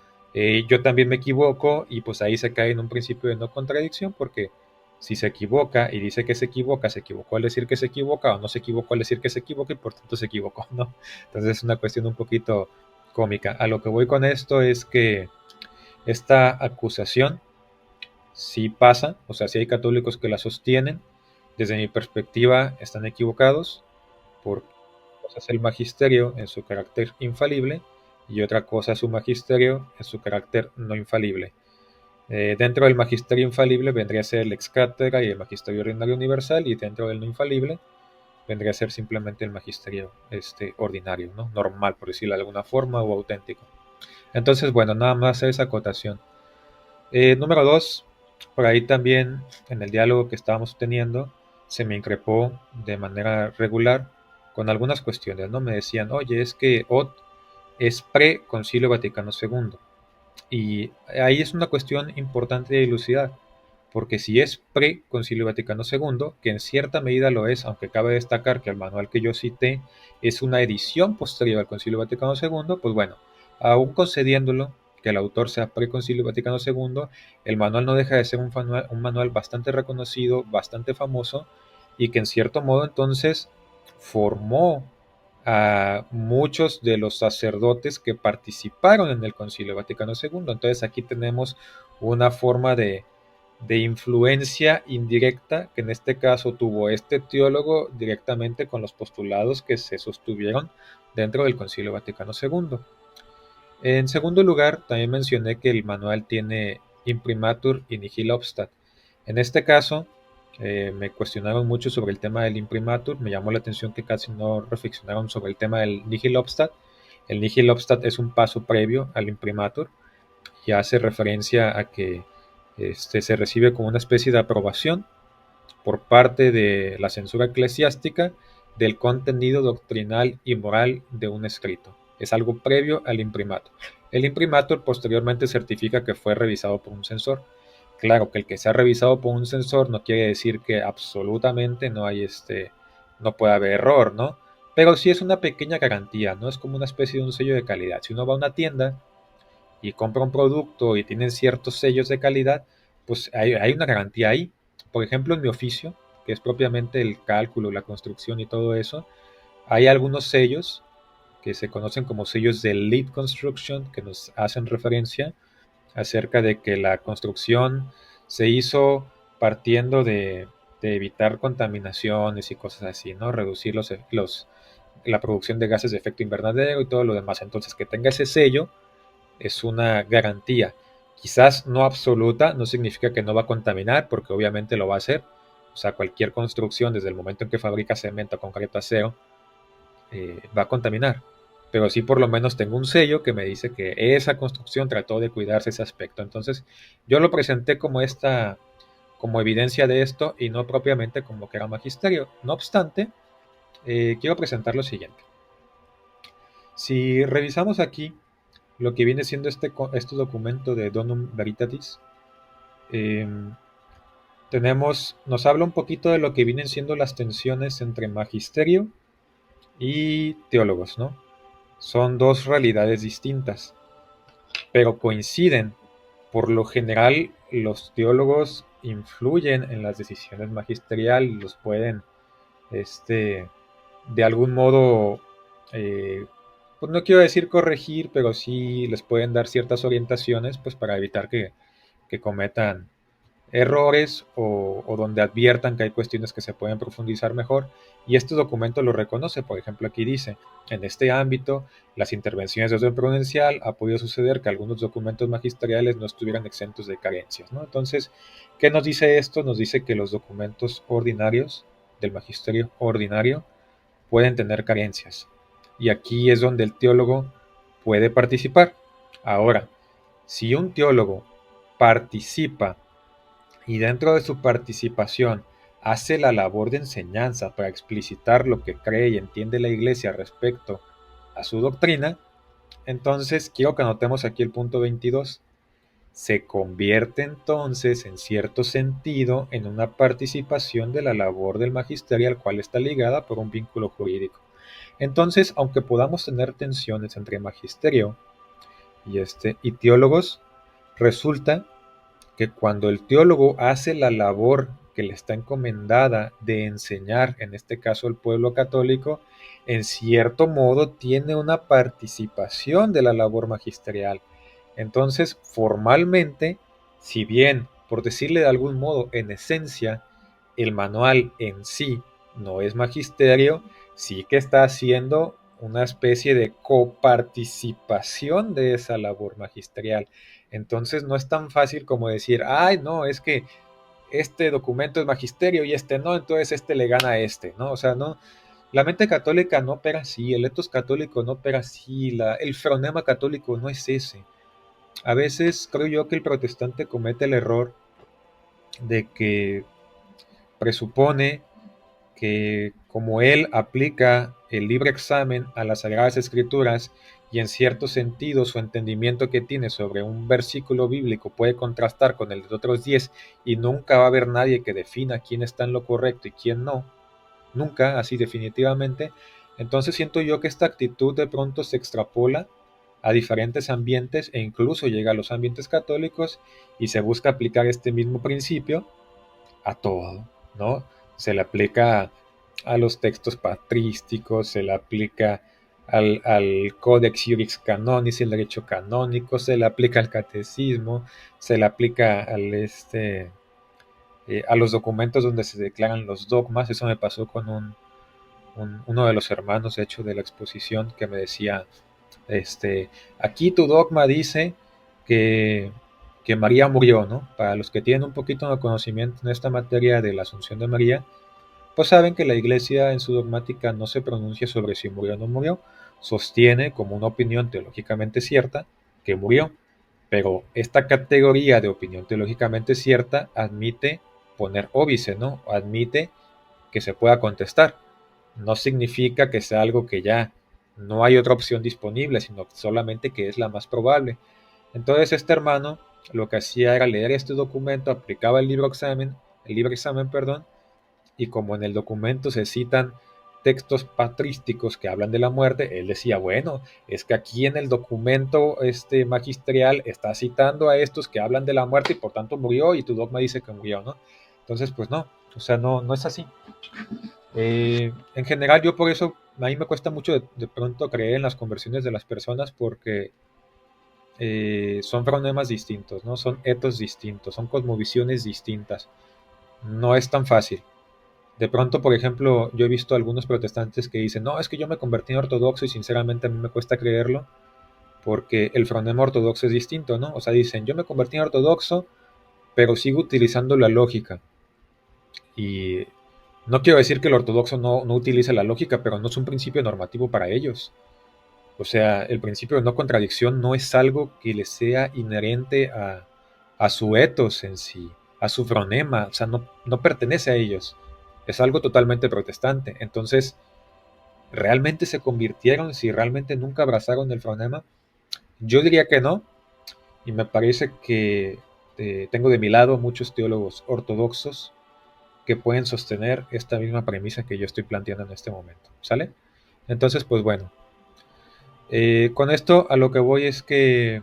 yo también me equivoco, y pues ahí se cae en un principio de no contradicción, porque si se equivoca y dice que se equivocó al decir que se equivoca, o no se equivocó al decir que se equivoca, y por tanto se equivocó, ¿no? Entonces es una cuestión un poquito cómica. A lo que voy con esto es que esta acusación sí pasa, o sea, sí hay católicos que la sostienen. Desde mi perspectiva están equivocados, porque una cosa es el magisterio en su carácter infalible y otra cosa es su magisterio en su carácter no infalible. Dentro del magisterio infalible vendría a ser el ex cátedra y el magisterio ordinario universal, y dentro del no infalible vendría a ser simplemente el magisterio ordinario, ¿no? Normal, por decirlo de alguna forma, o auténtico. Entonces, bueno, nada más esa acotación. Número dos, por ahí también en el diálogo que estábamos teniendo, se me increpó de manera regular con algunas cuestiones, ¿no? Me decían, oye, es que OT es pre-Concilio Vaticano II. Y ahí es una cuestión importante de dilucidar, porque si es pre-Concilio Vaticano II, que en cierta medida lo es, aunque cabe destacar que el manual que yo cité es una edición posterior al Concilio Vaticano II, pues bueno, aún concediéndolo que el autor sea pre-Concilio Vaticano II, el manual no deja de ser un manual bastante reconocido, bastante famoso, y que en cierto modo entonces formó a muchos de los sacerdotes que participaron en el Concilio Vaticano II. Entonces aquí tenemos una forma de influencia indirecta que en este caso tuvo este teólogo directamente con los postulados que se sostuvieron dentro del Concilio Vaticano II. En segundo lugar, también mencioné que el manual tiene imprimatur y nihil obstat. En este caso, me cuestionaron mucho sobre el tema del imprimatur, me llamó la atención que casi no reflexionaron sobre el tema del nihil obstat. El nihil obstat es un paso previo al imprimatur y hace referencia a que se recibe como una especie de aprobación por parte de la censura eclesiástica del contenido doctrinal y moral de un escrito. Es algo previo al imprimatur. El imprimatur posteriormente certifica que fue revisado por un censor. Claro que el que sea revisado por un censor no quiere decir que absolutamente no hay no puede haber error, ¿no? Pero sí es una pequeña garantía, ¿no? Es como una especie de un sello de calidad. Si uno va a una tienda y compra un producto y tienen ciertos sellos de calidad, pues hay una garantía ahí. Por ejemplo, en mi oficio, que es propiamente el cálculo, la construcción y todo eso, hay algunos sellos que se conocen como sellos de Lead Construction, que nos hacen referencia acerca de que la construcción se hizo partiendo de evitar contaminaciones y cosas así, ¿no? Reducir la producción de gases de efecto invernadero y todo lo demás. Entonces, que tenga ese sello es una garantía. Quizás no absoluta, no significa que no va a contaminar, porque obviamente lo va a hacer. O sea, cualquier construcción, desde el momento en que fabrica cemento, concreto, acero, va a contaminar. Pero sí por lo menos tengo un sello que me dice que esa construcción trató de cuidarse ese aspecto. Entonces, yo lo presenté como evidencia de esto y no propiamente como que era magisterio. No obstante, quiero presentar lo siguiente. Si revisamos aquí lo que viene siendo este documento de Donum Veritatis, nos habla un poquito de lo que vienen siendo las tensiones entre magisterio y teólogos, ¿no? Son dos realidades distintas, pero coinciden. Por lo general, los teólogos influyen en las decisiones magisteriales, los pueden, de algún modo, pues no quiero decir corregir, pero sí les pueden dar ciertas orientaciones, pues para evitar que cometan errores o donde adviertan que hay cuestiones que se pueden profundizar mejor. Y este documento lo reconoce. Por ejemplo, aquí dice: en este ámbito, las intervenciones de orden prudencial ha podido suceder que algunos documentos magisteriales no estuvieran exentos de carencias, ¿no? Entonces, ¿qué nos dice esto? Nos dice que los documentos ordinarios del magisterio ordinario pueden tener carencias. Y aquí es donde el teólogo puede participar. Ahora, si un teólogo participa y dentro de su participación hace la labor de enseñanza para explicitar lo que cree y entiende la Iglesia respecto a su doctrina, entonces quiero que anotemos aquí el punto 22. Se convierte entonces, en cierto sentido, en una participación de la labor del magisterio al cual está ligada por un vínculo jurídico. Entonces, aunque podamos tener tensiones entre magisterio y teólogos, resulta que cuando el teólogo hace la labor que le está encomendada de enseñar, en este caso el pueblo católico, en cierto modo tiene una participación de la labor magisterial. Entonces, formalmente, si bien, por decirle de algún modo, en esencia, el manual en sí no es magisterio, sí que está haciendo una especie de coparticipación de esa labor magisterial. Entonces no es tan fácil como decir, ay, no, es que este documento es magisterio y este no, entonces este le gana a este, ¿no? O sea, no, la mente católica no opera así, el etos católico no opera así, el fronema católico no es ese. A veces creo yo que el protestante comete el error de que presupone que como él aplica el libre examen a las Sagradas Escrituras y en cierto sentido su entendimiento que tiene sobre un versículo bíblico puede contrastar con el de otros 10 y nunca va a haber nadie que defina quién está en lo correcto y quién no, nunca, así definitivamente, entonces siento yo que esta actitud de pronto se extrapola a diferentes ambientes e incluso llega a los ambientes católicos y se busca aplicar este mismo principio a todo, ¿no? Se le aplica a los textos patrísticos, se le aplica al Codex Iuris Canonis, el derecho canónico, se le aplica al catecismo, se le aplica a los documentos donde se declaran los dogmas. Eso me pasó con uno de los hermanos, de hecho, de la exposición, que me decía, aquí tu dogma dice que, que María murió, ¿no? Para los que tienen un poquito de conocimiento en esta materia de la Asunción de María, pues saben que la Iglesia en su dogmática no se pronuncia sobre si murió o no murió, sostiene como una opinión teológicamente cierta que murió, pero esta categoría de opinión teológicamente cierta admite poner óbice, ¿no? Admite que se pueda contestar. No significa que sea algo que ya no hay otra opción disponible, sino solamente que es la más probable. Entonces este hermano lo que hacía era leer este documento, aplicaba el libre examen, perdón, y como en el documento se citan textos patrísticos que hablan de la muerte, él decía, bueno, es que aquí en el documento magisterial está citando a estos que hablan de la muerte y por tanto murió y tu dogma dice que murió, ¿no? Entonces, pues no, o sea, no es así. En general, yo por eso, a mí me cuesta mucho de pronto creer en las conversiones de las personas porque son problemas distintos, ¿no? Son etos distintos, son cosmovisiones distintas. No es tan fácil. De pronto, por ejemplo, yo he visto algunos protestantes que dicen, no, es que yo me convertí en ortodoxo y sinceramente a mí me cuesta creerlo porque el fronema ortodoxo es distinto, ¿no? O sea, dicen, yo me convertí en ortodoxo, pero sigo utilizando la lógica. Y no quiero decir que el ortodoxo no utilice la lógica, pero no es un principio normativo para ellos. O sea, el principio de no contradicción no es algo que les sea inherente a su etos en sí, a su fronema, o sea, no pertenece a ellos. Es algo totalmente protestante. Entonces, ¿realmente se convirtieron si realmente nunca abrazaron el fronema? Yo diría que no, y me parece que tengo de mi lado muchos teólogos ortodoxos que pueden sostener esta misma premisa que yo estoy planteando en este momento. ¿Sale? Entonces, pues bueno, con esto a lo que voy es que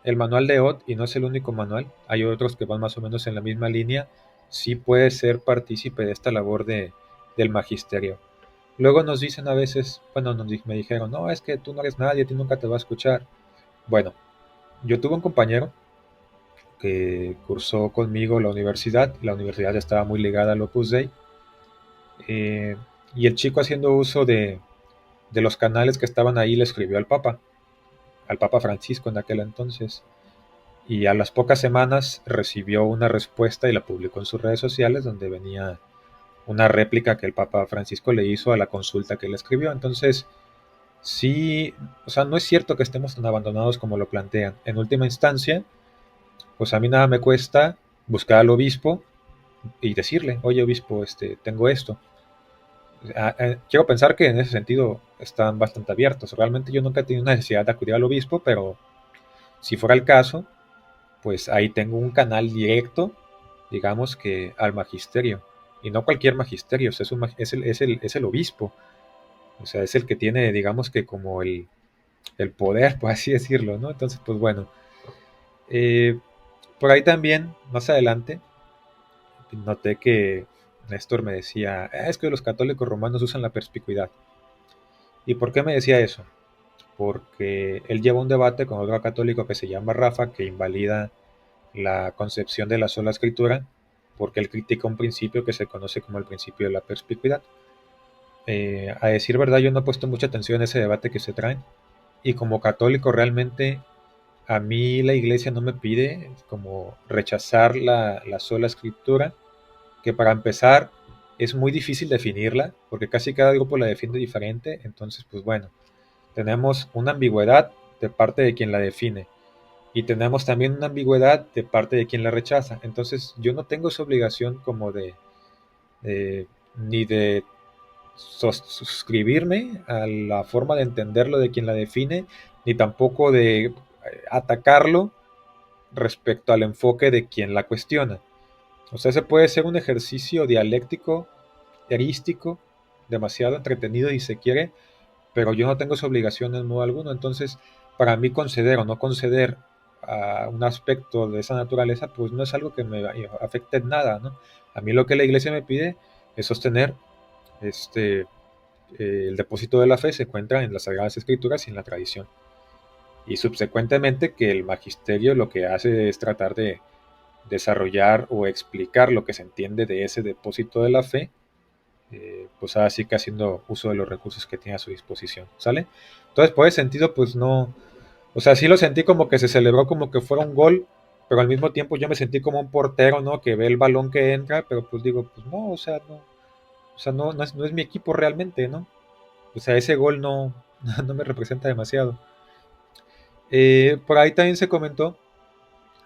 el manual de Ott, y no es el único manual, hay otros que van más o menos en la misma línea, sí puede ser partícipe de esta labor del magisterio. Luego nos dicen a veces, bueno, me dijeron, no, es que tú no eres nadie, a ti nunca te va a escuchar. Bueno, yo tuve un compañero que cursó conmigo la universidad estaba muy ligada al Opus Dei, eh, y el chico haciendo uso de los canales que estaban ahí le escribió al Papa Francisco en aquel entonces, y a las pocas semanas recibió una respuesta y la publicó en sus redes sociales donde venía una réplica que el Papa Francisco le hizo a la consulta que él escribió. Entonces, sí, o sea, no es cierto que estemos tan abandonados como lo plantean. En última instancia, pues a mí nada me cuesta buscar al obispo y decirle, oye obispo, tengo esto. Quiero pensar que en ese sentido están bastante abiertos. Realmente yo nunca he tenido necesidad de acudir al obispo, pero si fuera el caso, pues ahí tengo un canal directo, digamos que al magisterio. Y no cualquier magisterio, o sea, es el obispo. O sea, es el que tiene, digamos que como el poder, por así decirlo, ¿no? Entonces, pues bueno. Eh, por ahí también, más adelante, noté que Néstor me decía, es que los católicos romanos usan la perspicuidad. ¿Y por qué me decía eso? Porque él lleva un debate con otro católico que se llama Rafa, que invalida la concepción de la sola escritura, porque él critica un principio que se conoce como el principio de la perspicuidad. A decir verdad, yo no he puesto mucha atención a ese debate que se traen, y como católico realmente a mí la iglesia no me pide como rechazar la sola escritura, que para empezar es muy difícil definirla, porque casi cada grupo la defiende diferente, entonces pues bueno, tenemos una ambigüedad de parte de quien la define, y tenemos también una ambigüedad de parte de quien la rechaza. Entonces yo no tengo esa obligación como ni de suscribirme a la forma de entenderlo de quien la define, ni tampoco de atacarlo respecto al enfoque de quien la cuestiona. O sea, ese puede ser un ejercicio dialéctico, erístico, demasiado entretenido si se quiere, pero yo no tengo esa obligación en modo alguno. Entonces, para mí conceder o no conceder a un aspecto de esa naturaleza, pues no es algo que me afecte en nada, ¿no? A mí lo que la iglesia me pide es sostener el depósito de la fe se encuentra en las Sagradas Escrituras y en la tradición. Y subsecuentemente que el magisterio lo que hace es tratar de desarrollar o explicar lo que se entiende de ese depósito de la fe, pues así que haciendo uso de los recursos que tiene a su disposición, ¿sale? Entonces, por ese sentido, pues no, o sea, sí lo sentí como que se celebró como que fuera un gol, pero al mismo tiempo yo me sentí como un portero, ¿no? Que ve el balón que entra, pero pues digo, pues no, o sea, no es mi equipo realmente, ¿no? O sea, ese gol no, no me representa demasiado. Por ahí también se comentó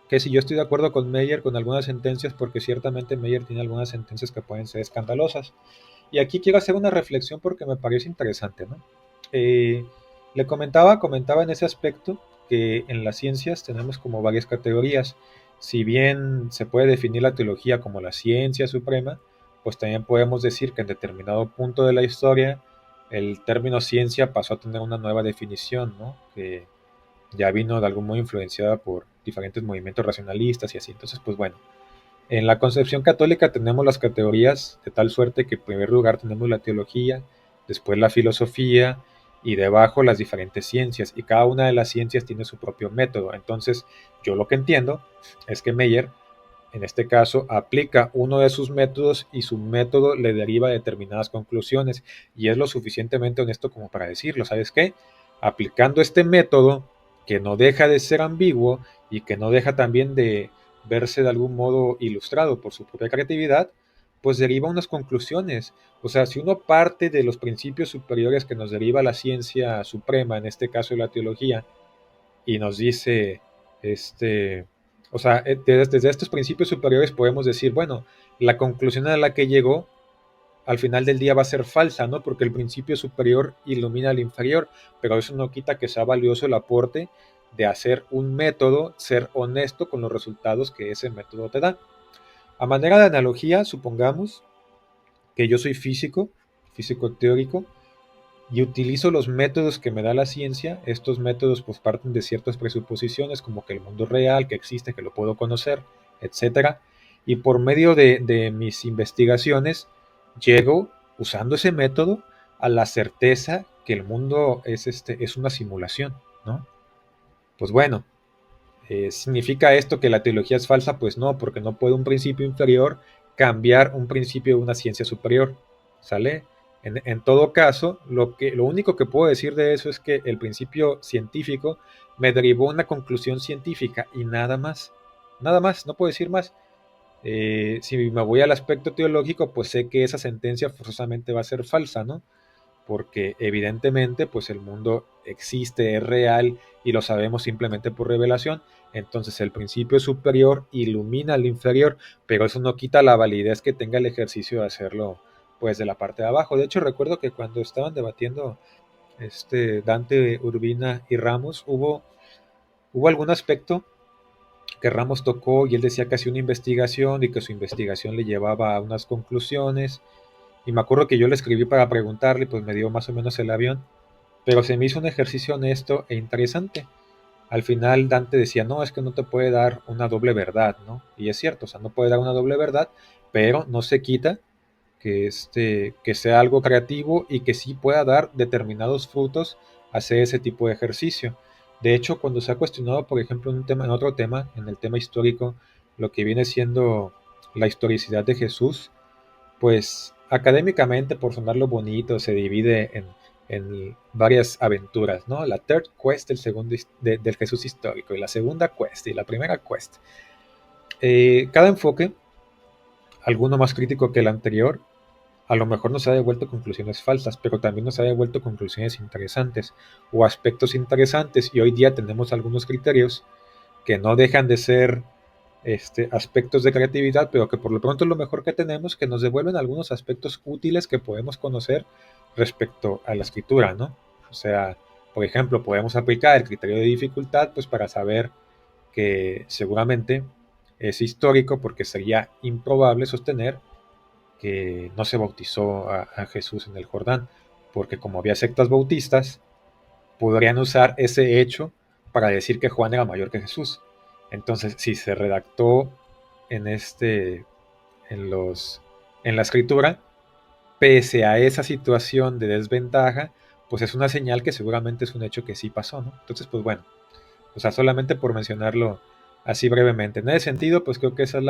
que si yo estoy de acuerdo con Meyer con algunas sentencias, porque ciertamente Meyer tiene algunas sentencias que pueden ser escandalosas. Y aquí quiero hacer una reflexión porque me parece interesante, ¿no? Le comentaba en ese aspecto que en las ciencias tenemos como varias categorías. Si bien se puede definir la teología como la ciencia suprema, pues también podemos decir que en determinado punto de la historia el término ciencia pasó a tener una nueva definición, ¿no? Que ya vino de algún modo influenciada por diferentes movimientos racionalistas y así. Entonces, pues bueno, en la concepción católica tenemos las categorías de tal suerte que en primer lugar tenemos la teología, después la filosofía y debajo las diferentes ciencias, y cada una de las ciencias tiene su propio método. Entonces, yo lo que entiendo es que Meyer, en este caso, aplica uno de sus métodos y su método le deriva determinadas conclusiones, y es lo suficientemente honesto como para decirlo. ¿Sabes qué? Aplicando este método, que no deja de ser ambiguo y que no deja también de verse de algún modo ilustrado por su propia creatividad, pues deriva unas conclusiones. O sea, si uno parte de los principios superiores que nos deriva la ciencia suprema, en este caso la teología, y nos dice, o sea, desde estos principios superiores podemos decir, bueno, la conclusión a la que llegó al final del día va a ser falsa, ¿no? Porque el principio superior ilumina al inferior, pero eso no quita que sea valioso el aporte de hacer un método, ser honesto con los resultados que ese método te da. A manera de analogía, supongamos que yo soy físico teórico, y utilizo los métodos que me da la ciencia. Estos métodos pues parten de ciertas presuposiciones como que el mundo es real, que existe, que lo puedo conocer, etcétera. Y por medio de mis investigaciones llego, usando ese método, a la certeza que el mundo es una simulación, ¿no? Pues bueno, ¿significa esto que la teología es falsa? Pues no, porque no puede un principio inferior cambiar un principio de una ciencia superior, ¿sale? En todo caso, lo único que puedo decir de eso es que el principio científico me derivó una conclusión científica y nada más, no puedo decir más. Si me voy al aspecto teológico, pues sé que esa sentencia forzosamente va a ser falsa, ¿no? Porque evidentemente pues el mundo existe, es real y lo sabemos simplemente por revelación. Entonces el principio superior ilumina al inferior, pero eso no quita la validez que tenga el ejercicio de hacerlo pues de la parte de abajo. De hecho recuerdo que cuando estaban debatiendo Dante Urbina y Ramos, hubo algún aspecto que Ramos tocó y él decía que hacía una investigación y que su investigación le llevaba a unas conclusiones, y me acuerdo que yo le escribí para preguntarle, pues me dio más o menos el avión, pero se me hizo un ejercicio honesto e interesante. Al final Dante decía, no, es que no te puede dar una doble verdad, ¿no? Y es cierto, o sea, no puede dar una doble verdad, pero no se quita que sea algo creativo y que sí pueda dar determinados frutos hacer ese tipo de ejercicio. De hecho, cuando se ha cuestionado, por ejemplo, en otro tema, en el tema histórico, lo que viene siendo la historicidad de Jesús, pues académicamente, por sonarlo bonito, se divide en varias aventuras, ¿no? La third quest, del Jesús histórico, y la segunda quest, y la primera quest. Cada enfoque, alguno más crítico que el anterior, a lo mejor nos ha devuelto conclusiones falsas, pero también nos ha devuelto conclusiones interesantes o aspectos interesantes, y hoy día tenemos algunos criterios que no dejan de ser aspectos de creatividad, pero que por lo pronto es lo mejor que tenemos, que nos devuelven algunos aspectos útiles que podemos conocer respecto a la escritura, ¿no? O sea, por ejemplo, podemos aplicar el criterio de dificultad pues para saber que seguramente es histórico, porque sería improbable sostener que no se bautizó a Jesús en el Jordán, porque como había sectas bautistas, podrían usar ese hecho para decir que Juan era mayor que Jesús. Entonces, si se redactó en en los, en la escritura, pese a esa situación de desventaja, pues es una señal que seguramente es un hecho que sí pasó, ¿no? Entonces, pues bueno, o sea, solamente por mencionarlo así brevemente. En ese sentido, pues creo que eso es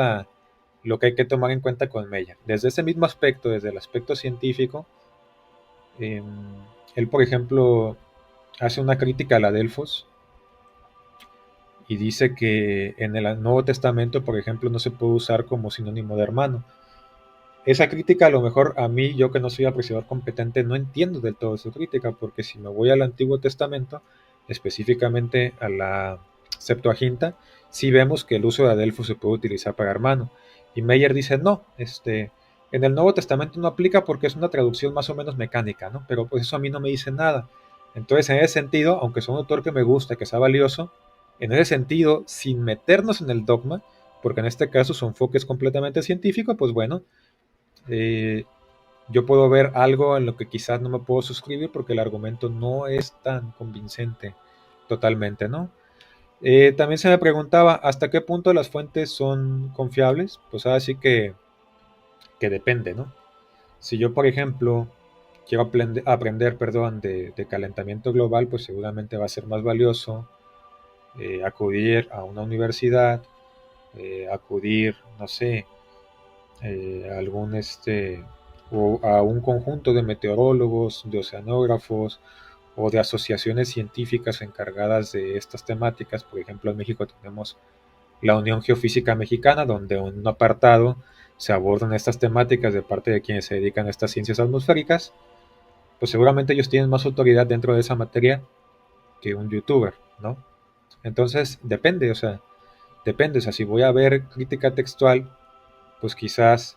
lo que hay que tomar en cuenta con Meyer. Desde ese mismo aspecto, desde el aspecto científico, él, por ejemplo, hace una crítica a la Delfos y dice que en el Nuevo Testamento, por ejemplo, no se puede usar como sinónimo de hermano. Esa crítica, a lo mejor a mí, yo que no soy apreciador competente, no entiendo del todo su crítica, porque si me voy al Antiguo Testamento, específicamente a la Septuaginta, sí vemos que el uso de adelfo se puede utilizar para hermano. Y Meyer dice, no, en el Nuevo Testamento no aplica porque es una traducción más o menos mecánica, ¿no? Pero pues eso a mí no me dice nada. Entonces, en ese sentido, aunque es un autor que me gusta, que sea valioso, en ese sentido, sin meternos en el dogma, porque en este caso su enfoque es completamente científico, pues bueno, yo puedo ver algo en lo que quizás no me puedo suscribir porque el argumento no es tan convincente totalmente, ¿no? También se me preguntaba hasta qué punto las fuentes son confiables. Pues así que depende, ¿no? Si yo, por ejemplo, quiero aprender de calentamiento global, pues seguramente va a ser más valioso acudir a una universidad, acudir, no sé, a algún o a un conjunto de meteorólogos, de oceanógrafos o de asociaciones científicas encargadas de estas temáticas. Por ejemplo, en México tenemos la Unión Geofísica Mexicana, donde en un apartado se abordan estas temáticas de parte de quienes se dedican a estas ciencias atmosféricas. Pues seguramente ellos tienen más autoridad dentro de esa materia que un youtuber, ¿no? Entonces, depende, o sea, si voy a ver crítica textual, pues quizás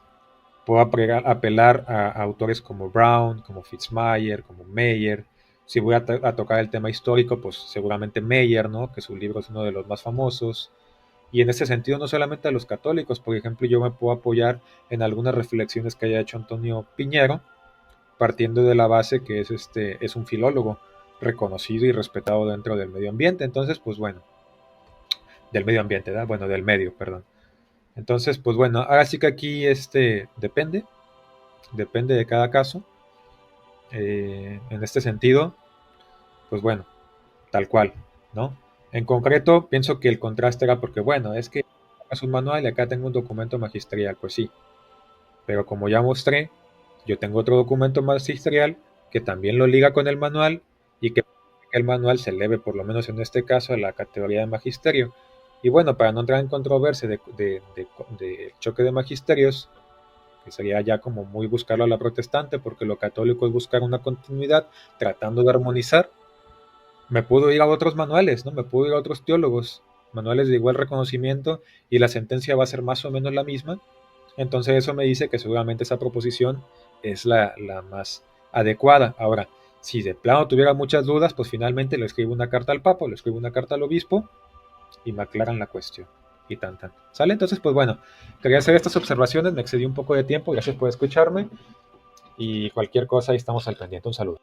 puedo apelar a autores como Brown, como Fitzmayer, como Meyer. Si voy a tocar el tema histórico, pues seguramente Meyer, ¿no? Que su libro es uno de los más famosos. Y en ese sentido, no solamente a los católicos, por ejemplo, yo me puedo apoyar en algunas reflexiones que haya hecho Antonio Piñero, partiendo de la base que es un filólogo reconocido y respetado dentro del medio ambiente. Entonces, pues bueno, del medio ambiente, ¿verdad? Bueno, del medio, perdón. Entonces, pues bueno, ahora sí que aquí depende de cada caso. En este sentido, pues bueno, tal cual, ¿no? En concreto, pienso que el contraste era porque, bueno, es que es un manual y acá tengo un documento magisterial, pues sí, pero como ya mostré, yo tengo otro documento magisterial que también lo liga con el manual y que el manual se eleve, por lo menos en este caso, a la categoría de magisterio. Y bueno, para no entrar en controversia de choque de magisterios, que sería ya como muy buscarlo a la protestante, porque lo católico es buscar una continuidad, tratando de armonizar, me puedo ir a otros manuales, ¿no? Me puedo ir a otros teólogos, manuales de igual reconocimiento, y la sentencia va a ser más o menos la misma. Entonces eso me dice que seguramente esa proposición es la más adecuada. Ahora, si de plano tuviera muchas dudas, pues finalmente le escribo una carta al Papa, le escribo una carta al obispo, y me aclaran la cuestión. Y tan. ¿Sale? Entonces, pues bueno, quería hacer estas observaciones, me excedí un poco de tiempo, gracias por escucharme y cualquier cosa ahí estamos al pendiente. Un saludo.